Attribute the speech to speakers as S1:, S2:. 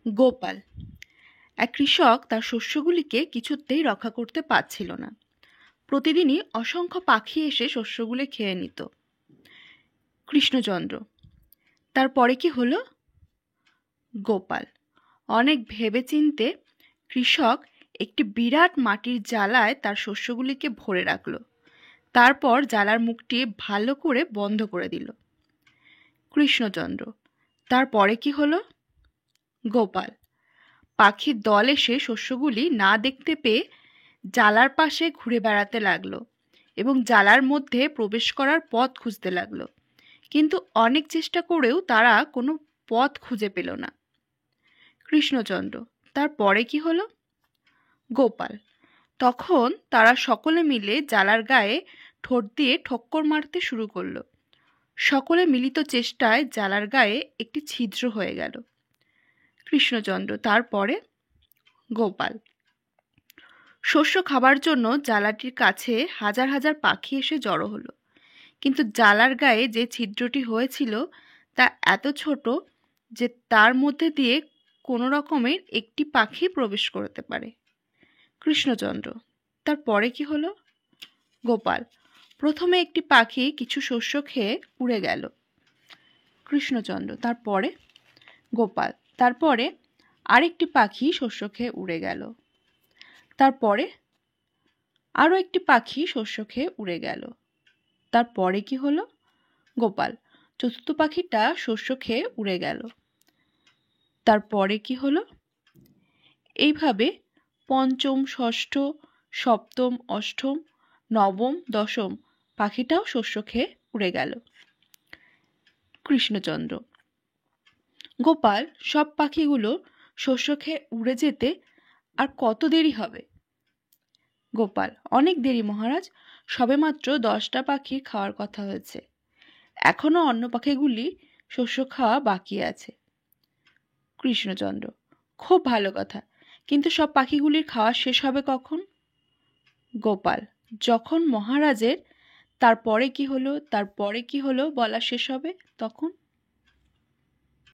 S1: গোপাল। এক কৃষক তার শস্যগুলিকে কিছুতেই রক্ষা করতে পারছিল না। প্রতিদিনই অসংখ্য পাখি এসে শস্যগুলি খেয়ে নিত। কৃষ্ণচন্দ্র। তারপরে কি হলো? গোপাল। অনেক ভেবেচিন্তে কৃষক একটি বিরাট মাটির জালায় তার শস্যগুলিকে ভরে রাখল। তারপর জালার মুখটি ভালো করে বন্ধ করে দিল। কৃষ্ণচন্দ্র। তারপরে কি হলো? গোপাল। পাখির দল এসে শস্যগুলি না দেখতে পেয়ে জালার পাশে ঘুরে বেড়াতে লাগলো এবং জালার মধ্যে প্রবেশ করার পথ খুঁজতে লাগলো, কিন্তু অনেক চেষ্টা করেও তারা কোনো পথ খুঁজে পেল না। কৃষ্ণচন্দ্র। তারপরে কি হলো? গোপাল। তখন তারা সকলে মিলে জালার গায়ে ঠোঁট দিয়ে ঠক্কর মারতে শুরু করলো। সকলে মিলিত চেষ্টায় জালার গায়ে একটি ছিদ্র হয়ে গেল। কৃষ্ণচন্দ্র। তারপরে? গোপাল। শস্য খাবার জন্য জালাটির কাছে হাজার হাজার পাখি এসে জড়ো হলো, কিন্তু জালার গায়ে যে ছিদ্রটি হয়েছিল তা এত ছোট যে তার মধ্যে দিয়ে কোনো রকমের একটি পাখি প্রবেশ করতে পারে। কৃষ্ণচন্দ্র। তারপরে কি হলো? গোপাল। প্রথমে একটি পাখি কিছু শস্য খেয়ে উড়ে গেল। কৃষ্ণচন্দ্র। তারপরে? গোপাল। তারপরে আরেকটি পাখি শস্য খেয়ে উড়ে গেল। তারপরে আরও একটি পাখি শস্য খেয়ে উড়ে গেল। তারপরে কি হলো? গোপাল। চতুর্থ পাখিটা শস্য খেয়ে উড়ে গেল। তারপরে কি হলো? এইভাবে পঞ্চম, ষষ্ঠ, সপ্তম, অষ্টম, নবম, দশম পাখিটাও শস্য খেয়ে উড়ে গেল। কৃষ্ণচন্দ্র। গোপাল। সব পাখিগুলো শস্য খেয়ে উড়ে যেতে আর কত দেরি হবে? গোপাল। অনেক দেরি মহারাজ, সবেমাত্র 10টা পাখির খাওয়ার কথা হয়েছে, এখনো অন্য পাখিগুলি শস্য খাওয়া বাকি আছে। কৃষ্ণচন্দ্র। খুব ভালো কথা, কিন্তু সব পাখিগুলির খাওয়া শেষ হবে কখন? গোপাল। যখন মহারাজের তারপরে কি হলো তারপরে কি হলো বলা শেষ হবে তখন।